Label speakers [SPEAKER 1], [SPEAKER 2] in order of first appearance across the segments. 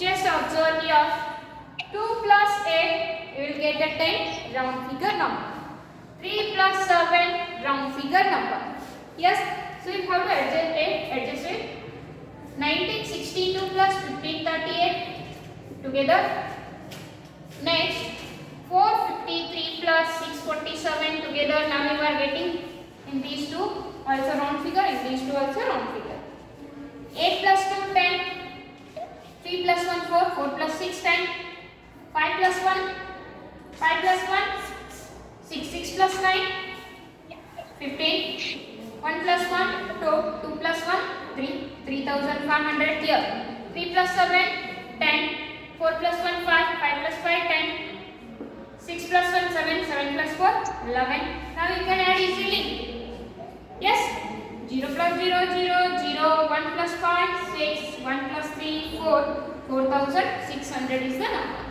[SPEAKER 1] Just observe here. 2 plus 8, you will get a 10 round figure number. 3 plus 7, round figure number. Yes, so you have to adjust it. 1962 plus 1538 together. Next, 453 plus 647 together. Now you are getting in these two also round figure, in these two also round figure. 8 plus 2, 10. 3 plus 1, 4. 4 plus 6, 10. 5 plus 1, 5 plus 1, 6. 6 plus 9, 15. 1 plus 1, 2. 2 plus 1, 3. 3500 here. 3 plus 7, 10. 4 plus 1, 5. 5 plus 5, 10. 6 plus 1, 7. 7 plus 4, 11. Now you can add easily. Yes? 0 plus 0, 0, 0. 1 plus 5, 6. 1 plus 3, 4. 4600 is the number.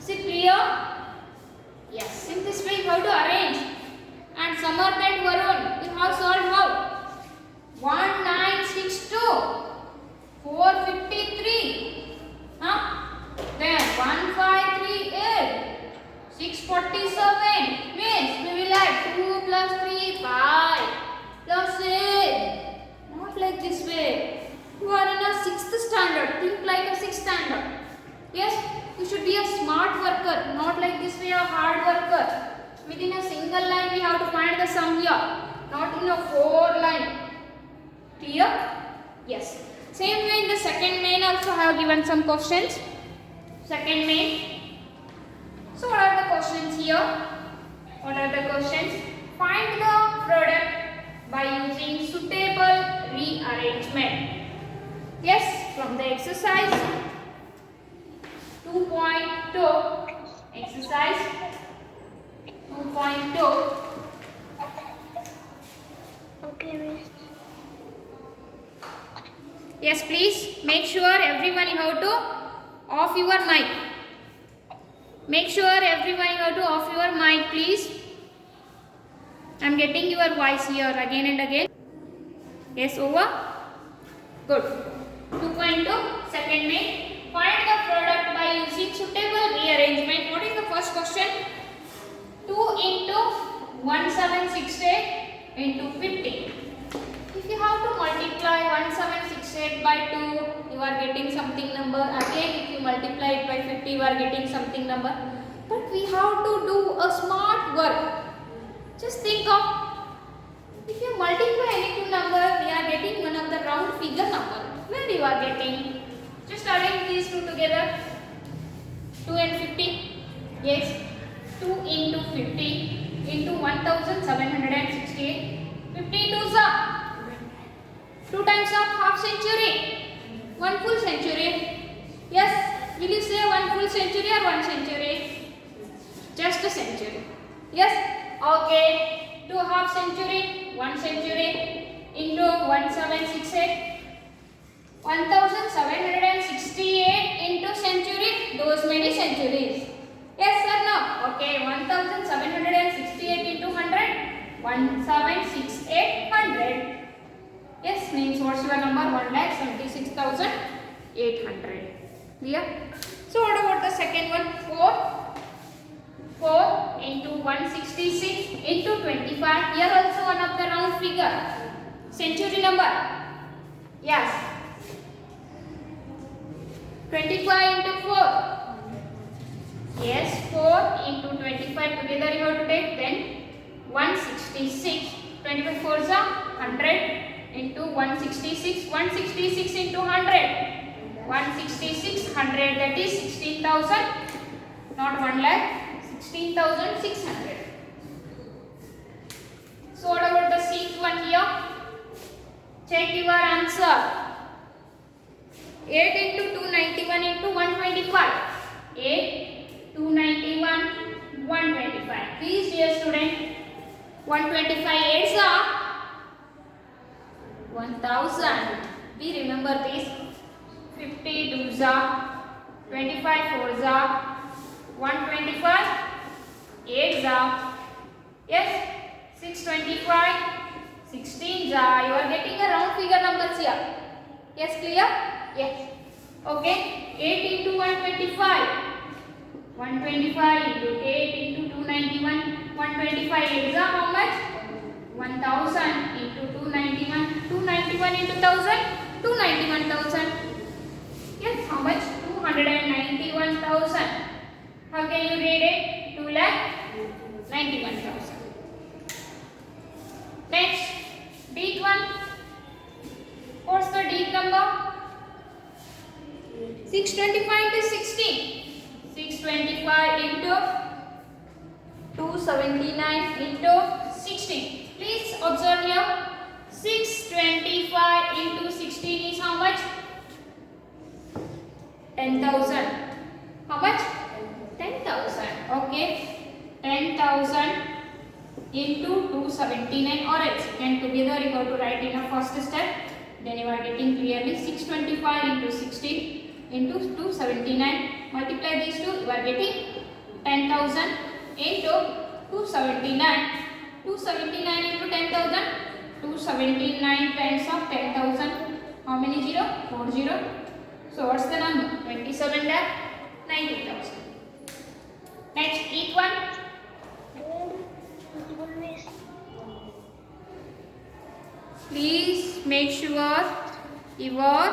[SPEAKER 1] Is it clear? Yes. In this way you have to arrange. And Samarth and Varun, you have solved how? 1962, 453. Huh? Then 1538, 647. Means we will add 2 plus 3, 5 plus 8. Not like this way. You are in a 6th standard. Think like a 6th standard. Yes, you should be a smart worker, not like this way a hard worker. Within a single line we have to find the sum here, not in a 4 line. Clear? Yes. Same way in the second main also I have given some questions. Second main. So what are the questions here? What are the questions? Find the product by using suitable rearrangement. Yes, from the exercise 2.2, exercise 2.2.
[SPEAKER 2] Okay, miss.
[SPEAKER 1] Yes, please make sure everyone you have to off your mic. Make sure everyone you have to off your mic, please. I am getting your voice here again and again. Yes, over. Good. 2.2, second main. Find the product by using suitable rearrangement. What is the first question? 2 into 1768 into 50. If you have to multiply 1768 by 2, you are getting something number. Again, if you multiply it by 50, you are getting something number. But we have to do a smart work. Just think of, if you multiply any two number, we are getting one of the round figure number. Where you are getting? Just arrange these two together. 2 and 50. Yes. 2 into 50 into 1768. 50 2s are 2 times of half century. 1 full century. Yes. Will you say 1 full century or 1 century? Just a century. Yes. Okay. 2 half century. 1 century into 1768. 1768 into century. Those many centuries. Yes or no? Okay, 1768 into 100, 1768 100. Yes, means what's your number? 1,76,800. Clear? So what about the second one? 4 into 166 into 25. Here also one of the round figure. Century number. Yes. 25 into 4. Yes, 4 into 25 together you have to take, then 166. 25 4s are 100 into 166. 166 into 100. 166 100, that is 16,000. Not 1 lakh. 16,600. So what about the sixth one here? Check your answer. 8 into 291 into 125. 8, 291, 125. Please, dear student, 125 8s are 1000. We remember this. 50 2s are 25 4s are 125 8s are. Yes, 625 16s are. You are getting a round figure numbers here. Yes, clear? Yes. Okay, 8 into 125. 125 into 8 into 291. 125 is how much? 1000 into 291. 291 into 1000. 291,000. Yes, how much? 291,000. How can you read it? 2,91,000. Next, dth one. What's the dth number? 625 into 16. 625 into 279 into 16. Please observe here. 625 into 16 is how much? 10,000. How much? 10,000. Okay. 10,000 into 279, or else you can together you have to write in a first step. Then you are getting clearly 625 into 16 into 279. Multiply these two, you are getting 10,000 into 279. 279 into 10,000. 279 times of 10,000. How many zero? 4 zero. So what's the number? 27 lakh 90,000. Next, each one. Please make sure your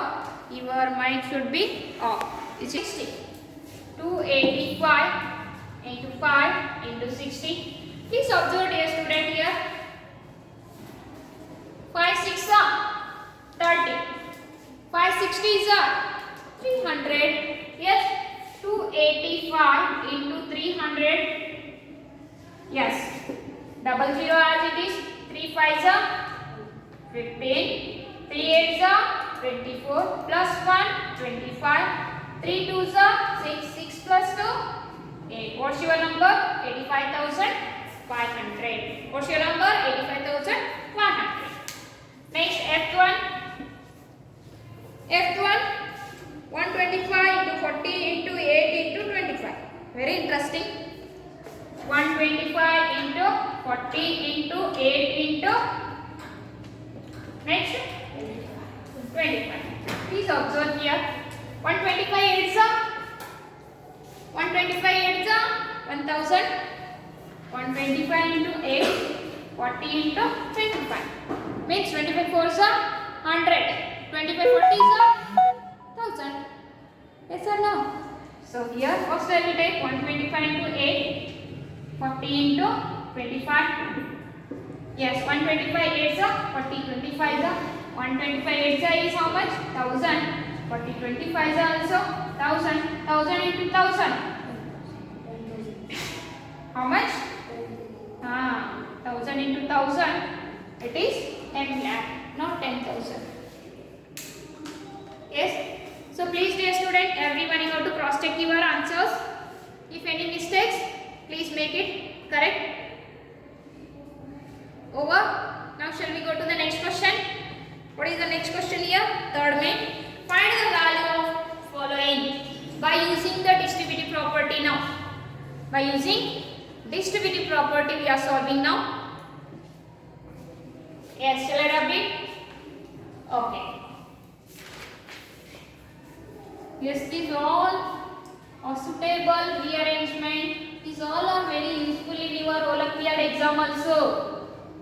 [SPEAKER 1] mic should be off. It's 60. 285 into 5 into 60. Please observe, dear student, here. 5 6 are 30. 560 is 300. Yes. 285 into 300. Yes. Double zero as it is. 3 5s are 15. 3 8s are 24 plus 1 25. 3 2s are 6. 6 plus 2 8. What's your number? 85,500. What's your number? 85,500. Next, F1. F1 125 into 40 into 8 into 25. Very interesting. 125 into 40 into 8 into next 25. Please observe here. 125 8s are 125 8s are 1000. 125 into 8 40 into 25 means 25 4s are 100. 25 40s are 1000. Yes or no? So here first I will take 125 into 8 40 into 25. Yes, 125 8s are 40 25s are 125 8s are is how much? 1000. 40 25s are also 1000. 1000 into 1000. How much? 1000 into 1000. It is 10 lakh, not 10,000. Yes. So please, dear student, everyone you have to cross check your answers. If any mistakes, please make it correct. Over. Now shall we go to the next question? What is the next question here? Third main. Find the value of following by using the distributive property now. By using distributive property we are solving now. Yes, shall I rub it? Okay. Yes, these all are suitable rearrangement. These all are very useful in your Olympiad exam also.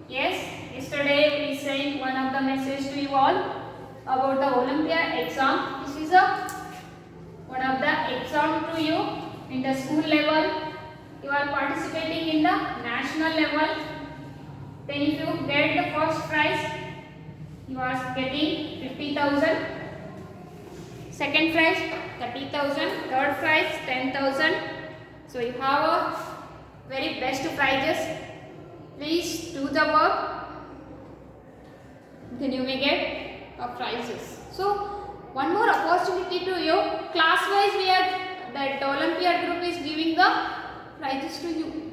[SPEAKER 1] Yes, yesterday we sent one of the message to you all about the Olympiad exam. This is one of the exam to you in the school level. You are participating in the national level. Then if you get the first prize, you are getting 50,000. Second prize 30,000. Third prize 10,000. So you have a very best prizes. Please do the work. Then you may get prizes. So one more opportunity to you. Class wise we are that Olympiad group is giving the prizes to you.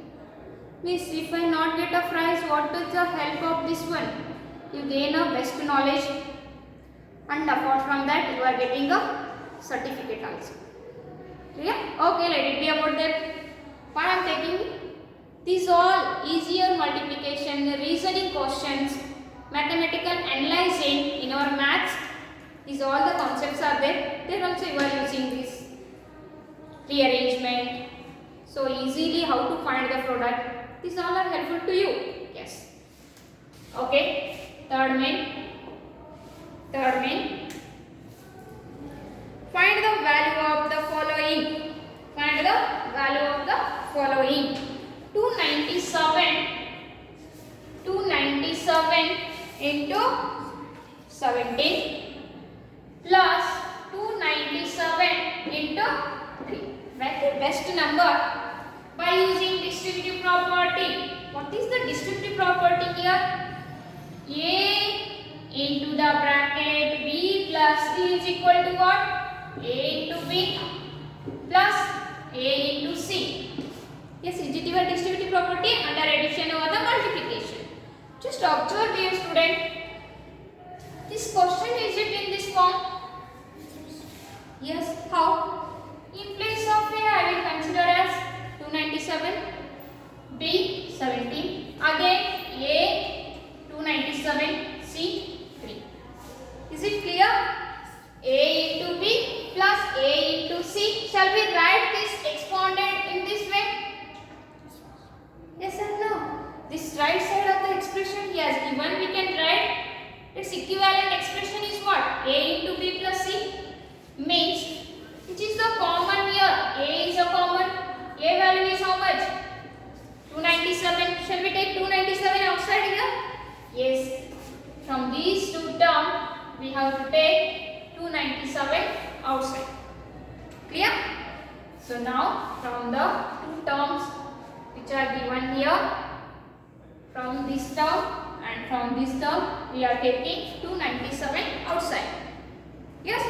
[SPEAKER 1] Please, if I not get a prize, what is the help of this one? You gain a best knowledge, and apart from that you are getting a certificate also. Clear? Okay, let it be about that. What I am taking these all easier multiplication, reasoning questions, mathematical analyzing in our maths. These all the concepts are there. Then also you are using this rearrangement. So easily how to find the product. These all are helpful to you. Yes. Okay. Third main. Find the value of the following. Find the value of the following. 297 into 17 plus 297 into 3. Make the best number by using distributive property. What is the distributive property here? A into the bracket B plus C is equal to what? A into B plus A into C. Yes, is it your distributive property under addition or the multiplication? Just observe, dear student. This question, is it in this form? Yes. How? In place of A, I will consider as 297, B 17, again A 297, C 3. Is it clear? A into B plus A into C. Shall we write this exponent in this way? Yes or no? This right side of the expression he has given, we can write its equivalent expression is what? A into B plus C means, which is the common here? A is a common. A value is how much? 297. Shall we take 297 outside here? Yes. From these two terms, we have to take 297 outside. Clear? So now, from the two terms which are given here, from this term and from this term, we are taking 297 outside. Yes?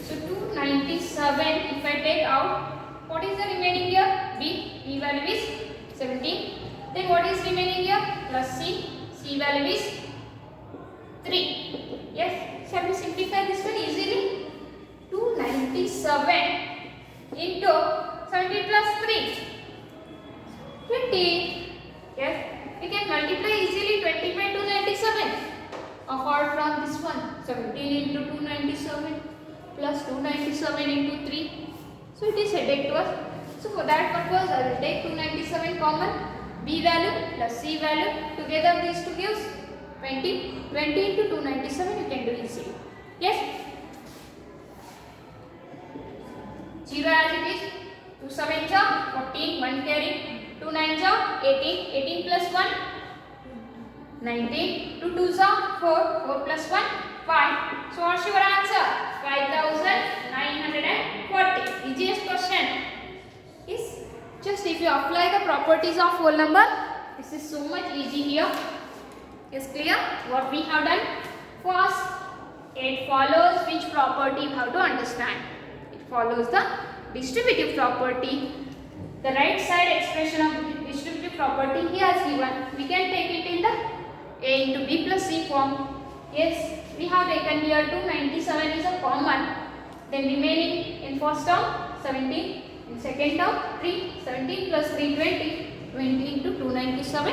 [SPEAKER 1] So 297, if I take out, what is the remaining here? B value is 17. Then what is remaining here? Plus C value is 3. Yes? Shall we simplify this one easily? 297 into 17 plus 3. 20. Yes? We can multiply easily 20 by 297. Apart from this one, 17 into 297 plus 297 into 3. So it is headache to us. So for that purpose, I will take 297 common. B value plus C value. Together these two gives 20. 20 into 297 you can do easily. Yes? 0 as it is. 2 7 ja 14, 1 carry. 2 9 ja 18, 18 plus 1 19, 2 2 ja 4, 4 plus 1 5. So what's your answer? 5940. Easiest question is just if you apply the properties of whole number, this is so much easy here. Is clear what we have done? First, it follows which property you have to understand. It follows the distributive property. The right side expression of distributive property he has given. We can take it in the A into B plus C form. Yes, we have taken here 297 is a common. Then remaining in first term 17, in second term 3, 17 plus 3 20, 20 into 297,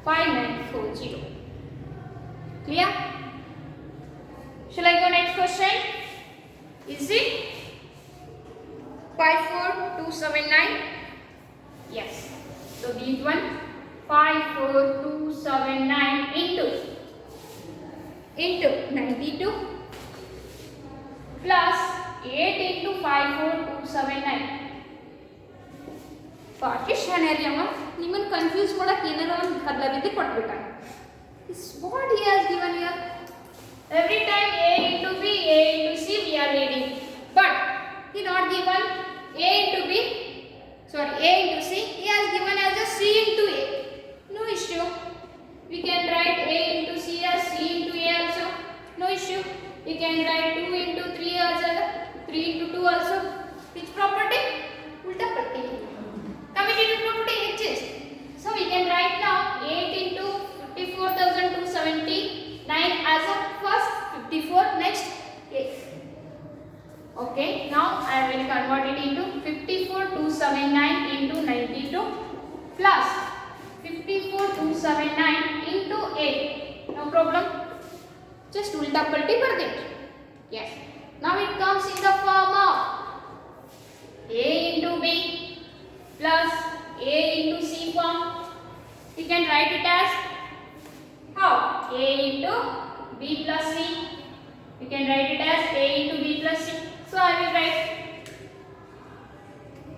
[SPEAKER 1] 5940. Clear? Shall I go next question? Is it 54279? Yes. So these one 54279 into 92 plus 8 into 54279. Partition area ma niman confuse ಮಾಡಕ್ಕೆ ಏನಾರ ಒಂದು ಕದಲ ಬಿದ್ದು ಕೊಟ್ಬಿಟ್ಟಾನೆ. This what he has given here. Every time A into B, A into C we are reading. But he not given A into B, sorry A into C. He has given as a C into A. No issue. We can write A into C as C into A also. No issue. We can write 2 into 3 as 3 into 2 also. Which property? Ulta patti. Commutative property exists. So we can write now 8 into 54,279 as a first, 54 next 8. Okay, now I will convert it into 54,279 into 92 plus 54,279 into 8. No problem. Just ulta palti कर दे. Yes. Now it comes in the form of A into B plus A into C form. We can write it as how? A into B plus C. We can write it as A into B plus C. So I will write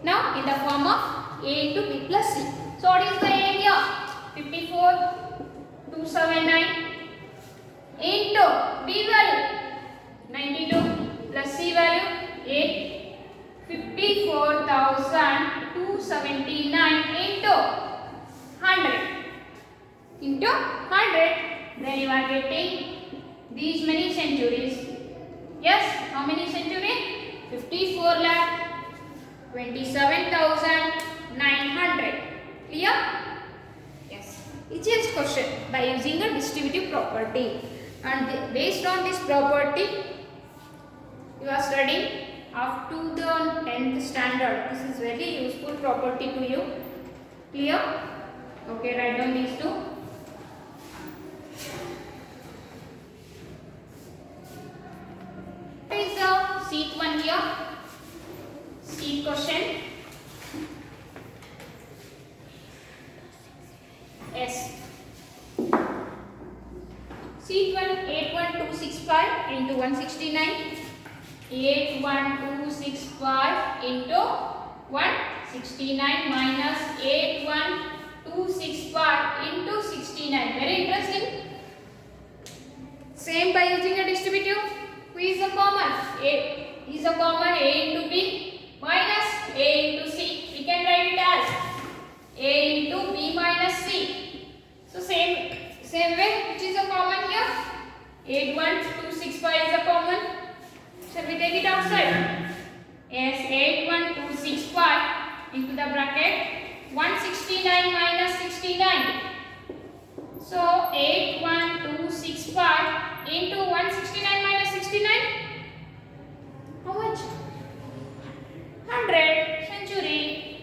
[SPEAKER 1] now in the form of A into B plus C. So what is the A here? 54,279 into B value 92 plus C value 8. 54,279 into 100 into 100. Then you are getting these many centuries. Yes, how many centuries? 54 lakh 27,900. Clear? Yes. Easiest question by using a distributive property. And based on this property, you are studying up to the 10th standard. This is very useful property to you. Clear? Okay, write down these two. What is the seat one here? Seat question. Yes. Seat 1 81265 into 169. 81265 into 169 minus 81265 into 69. Very interesting. Same by using a distributive. Who is the common? A is a common. A into B minus A into C. We can write it as A into B minus C. So same way, which is a common here? 81265 is a common. Shall we take it outside? Yes, 81265 into the bracket 169 minus 69. So 81265 into 169 minus 69. How much? 100 century.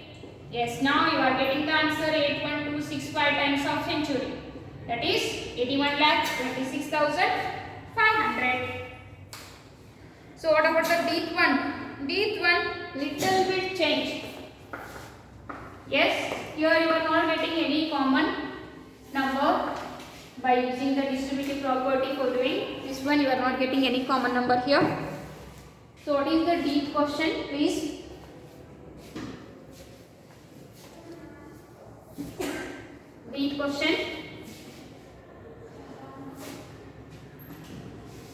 [SPEAKER 1] Yes, now you are getting the answer 81265 times of century. That is 81,26,500. So what about the dth one? Dth one little bit change. Yes, here you are not getting any common number by using the distributive property for doing this one. You are not getting any common number here. So what is the dth question, please? Dth question.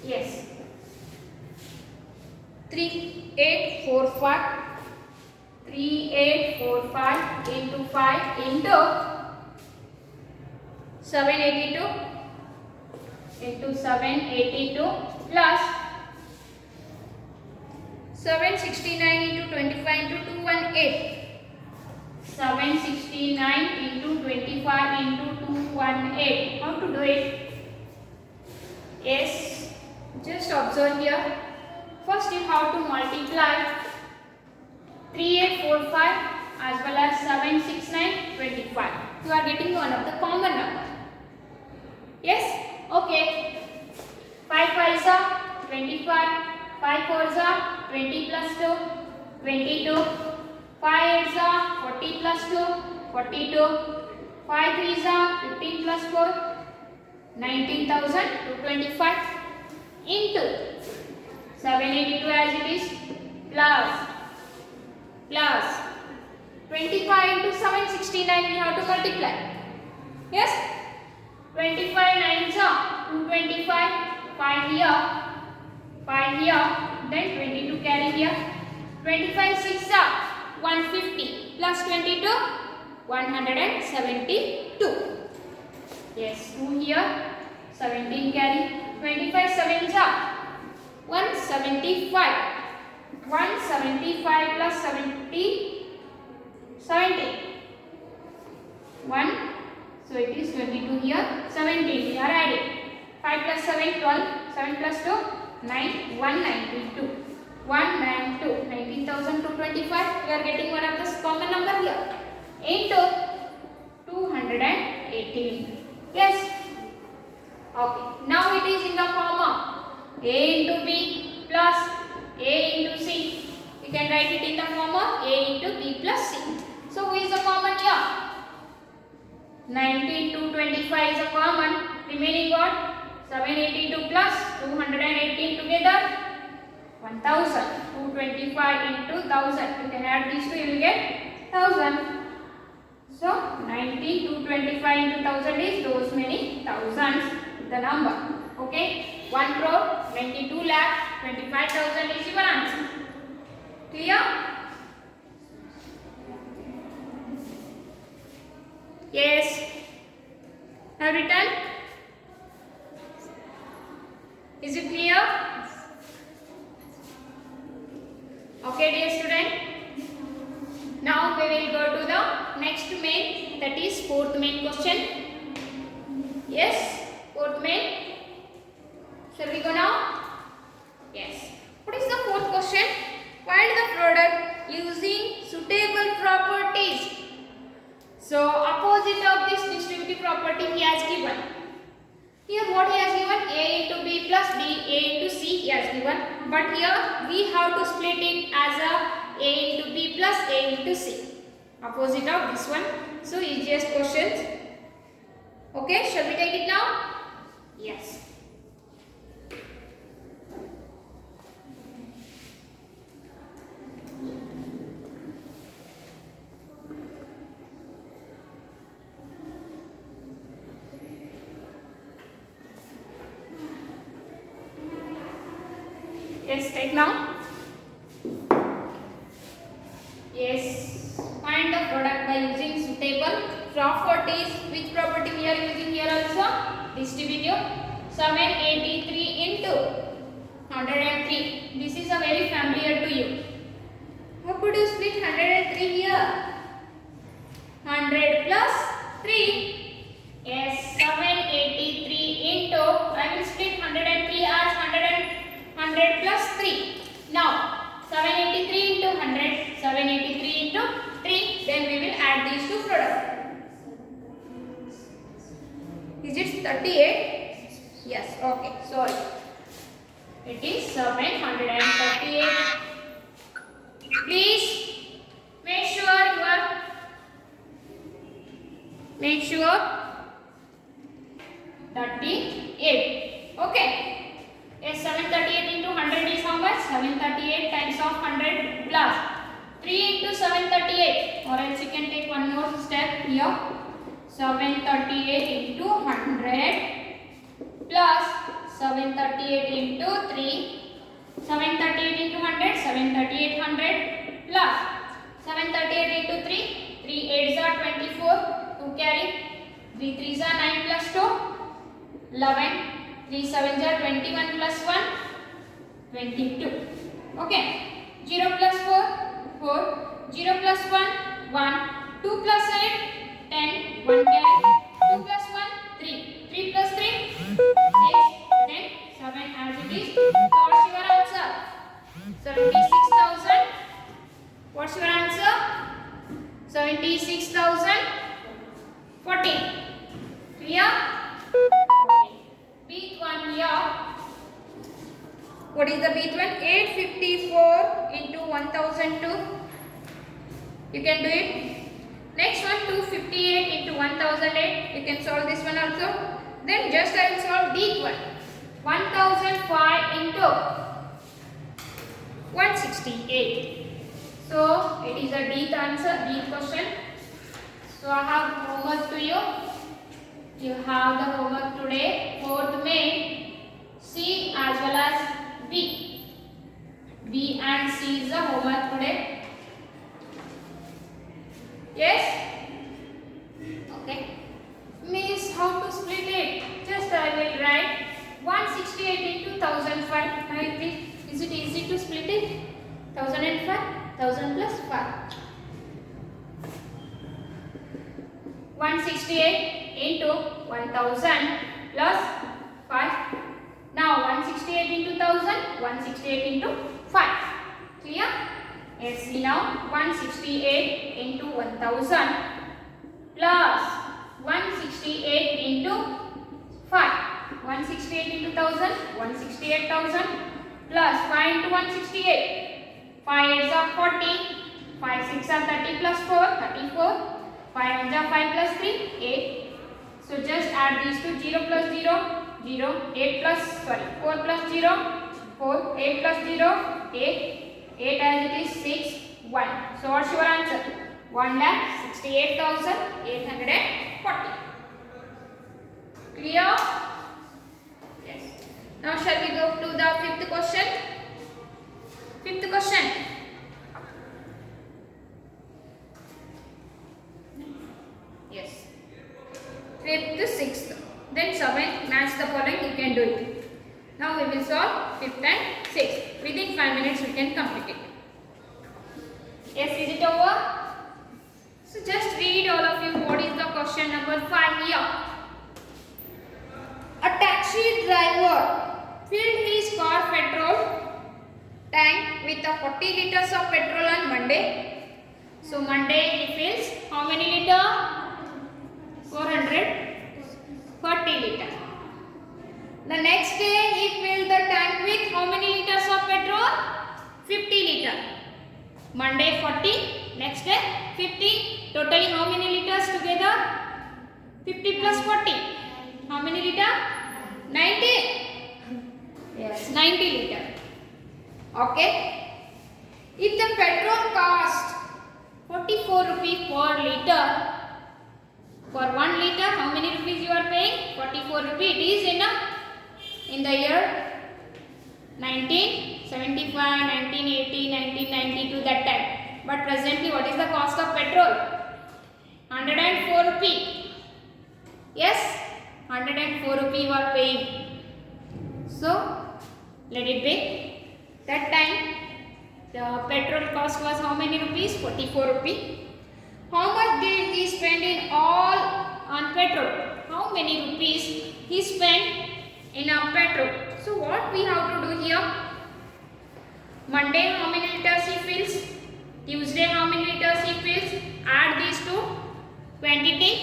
[SPEAKER 1] Yes. 3845 into 5 into 782 into 782 plus 769 into 25 into 218. 769 into 25 into 218. How to do it? Yes, just observe here. First you have to multiply 3845 as well as 769 25. You are getting one of the common number. Yes? Okay. 5 5s are 25. 5 4s are 20 plus 2 22. 5 8s are 40 plus 2 42. 5 3s are 15 plus 4 19,225 into 782 as it is plus 25 into 769 we have to multiply. Yes? 25 9s are 225. 5 here, then 22 carry here. 25 6 are 150 plus 22 172. Yes, 2 here, 17 carry. 25 7s are 175. 175 plus 70 1. So it is 22 here. 17 we are adding. 5 plus 7 12. 7 plus 2 9. 192. 192. 19,225. We are getting one of the common number here. Into 218. Yes. Okay. Now it is in the form of A into B plus a into c. You can write it in the form of a into b plus c. So who is the common here? 19 to 25 is a common. Remaining what? 782 plus 218 together 1000. 225 into 1000. You can add these two, you will get 1000. So 19 to 25 into 1000 is those many thousands. The number. Okay. 1 crore 92 lakh 25,000 is your answer. Clear? Yes. Have written? Is it clear? Okay, dear student. Now we will go to the next main, that is fourth main question. Yes, fourth main. Shall we go now? Yes. What is the fourth question? Find the product using suitable properties. So opposite of this distributive property he has given. Here what he has given? A into B plus B, A into C he has given. But here we have to split it as A into B plus A into C. Opposite of this one. So easiest questions. Okay, shall we take it now? Yes. Yes, take now. Yes, find the product by using suitable properties. Which property we are using here also? Distributive. 783 into 103. This is a very familiar to you. How could you split 103 here? 100 plus 3. Yes, 783 into, I will split 103 as 100 plus 3. Now, 783 into 100, 783 into 3. Then we will add these two products. Is it 38? Yes, okay, sorry. It is 738. Please make sure 38. Okay. Yes, 738 into 100 is how much? 738 times of 100 plus 3 into 738. Or else you can take one more step here. 738 into 100 plus 738 into 3. 738 into 100, 738 plus 738 into 3. 3 8s are 24. 2 carry. 3 3s are 9 plus 2. 11. 3 7s are 21 plus 1. 22. Okay. 0 plus 4. 4. 0 plus 1. 1. 2 plus 8. 10. 1 carry. 2 plus 1. 3. 3 plus 3. 6. Then 7 as it is. So what's your answer? 76,000. What's your answer? 76,000. 14. Clear? Bth one here. What is the Bth one? 854 into 1002. You can do it. Next one 258 into 1008. You can solve this one also. Then just I will solve Bth one. 1005 into 168. So it is a Bth answer, Bth question. So I have homework to you. You have the homework today, 4th May, C as well as B. B and C is the homework today. Yes? Okay. Miss, how to split it? Just I will write 168 into 1005. Right? Is it easy to split it? 1005, 1000 plus 5. 168 into 1000 plus 5. Now 168 into 1000, 168 into 5. Clear? Let's see now. 168 into 1000 plus 168 into 5. 168 into 1000, 168,000 plus 5 into 1 68. 5 8s are 40. 5 6 are 30 plus 4 34. 5 1s are 5 plus 3 8. So just add these two. 0 plus 0 0. 8 plus 4 plus 0 4. 8 plus 0 8. 8 as it is 6 1. So what's your answer? 1,68,840. Clear? Yes. Now shall we go to the fifth question? Fifth question. Yes. Fifth, sixth. Then seventh, match the following, you can do it. Now we will solve fifth and sixth. Within 5 minutes we can complete it. Yes, is it over? So just read all of you what is the question number 5 here. A taxi driver filled his car petrol tank with a 40 liters of petrol on Monday. So Monday he fills how many liter? 440 liters. The next day he filled the tank with how many liters of petrol? 50 liters. Monday 40, next day 50. Totally how many liters together? 50 plus 40. How many liters? 90. Yes, 90 liters. Okay. If the petrol cost 44 rupees per liter, for 1 liter, how many rupees you are paying? 44 rupees. It is in the year 1975, 1980, 1992 that time. But presently, what is the cost of petrol? 104 rupee. Yes, 104 rupee you are paying. So let it be. That time the petrol cost was how many rupees? 44 rupee. How much did he spend in all on petrol? How many rupees he spent in a petrol? So what we have to do here? Monday how many liters he fills? Tuesday how many liters he fills? Add these two quantity.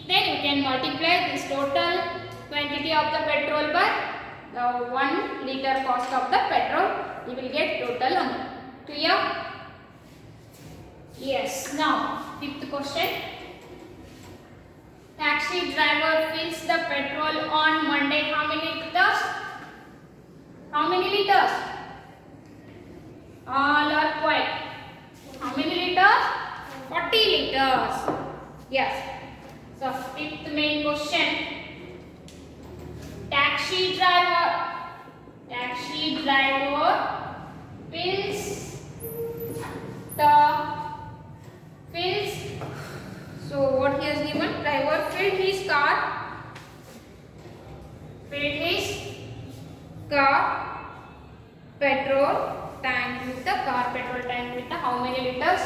[SPEAKER 1] Then you can multiply this total quantity of the petrol by the 1 liter cost of the petrol. You will get total amount. Clear? Yes. Now, fifth question. Taxi driver fills the petrol on Monday. How many liters? How many liters? All are quiet. How many liters? 40 liters. Yes. So, fifth main question. Taxi driver fills so what he has given, driver filled his car petrol tank with the how many liters?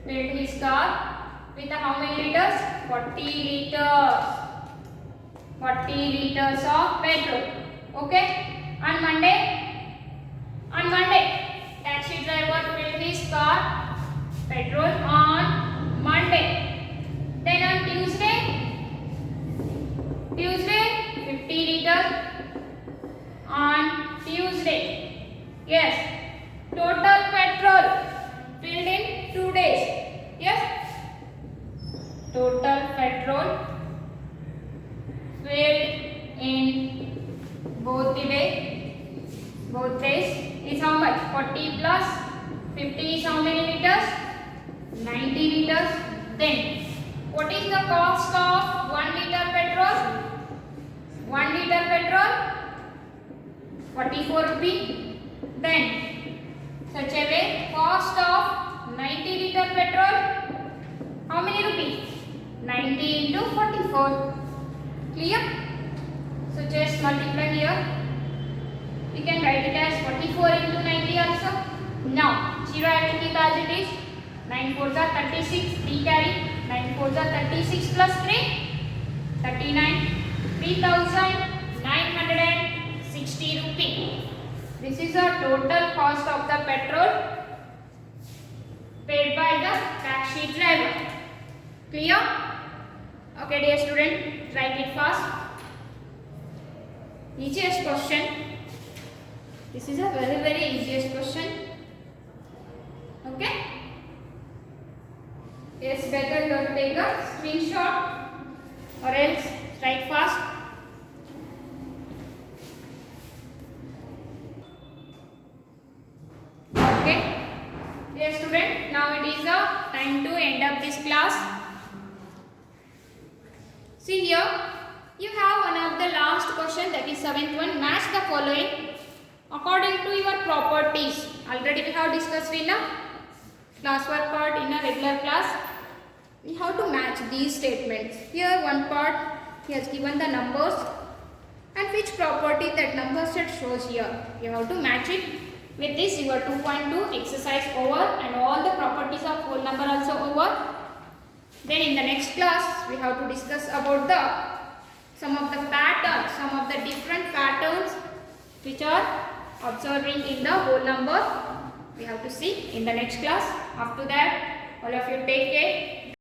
[SPEAKER 1] Filled his car with how many liters? 40 liters. 40 liters of petrol. Okay. On Monday, taxi driver filled his car petrol on Monday. Then on Tuesday 50 liters on Tuesday. Yes. Total petrol filled in 2 days. Yes. Total petrol filled in both days is how much? 40 plus 50 is how many liters? 90 liters. Then what is the cost of 1 liter petrol? 1 liter petrol 44 rupee. Then such a way cost of 90 liter petrol how many rupees? 90 into 44. Clear? So just multiply here. We can write it as 44 into 90 also. Now 0 I will keep as it is. 9 4s are 36. 3 carry. 9 4s are 36 plus 3 39. 3,960 rupee. This is the total cost of the petrol paid by the taxi driver. Clear? Okay dear student, write it fast. easiest question. This is a very easiest question. Okay? Yes, better you have to take a screenshot or else write fast. Okay? Dear student, now it is a time to end up this class. See here, you have one of the last question, that is 7th one. Match the following according to your properties. Already we have discussed in a classwork part in a regular class. We have to match these statements. Here one part he has given the numbers and which property that number set shows here. You have to match it. With this your 2.2 exercise over and all the properties of whole number also over. Then in the next class we have to discuss about some of the patterns, some of the different patterns which are observing in the whole number. We have to see in the next class. After that, all of you take care.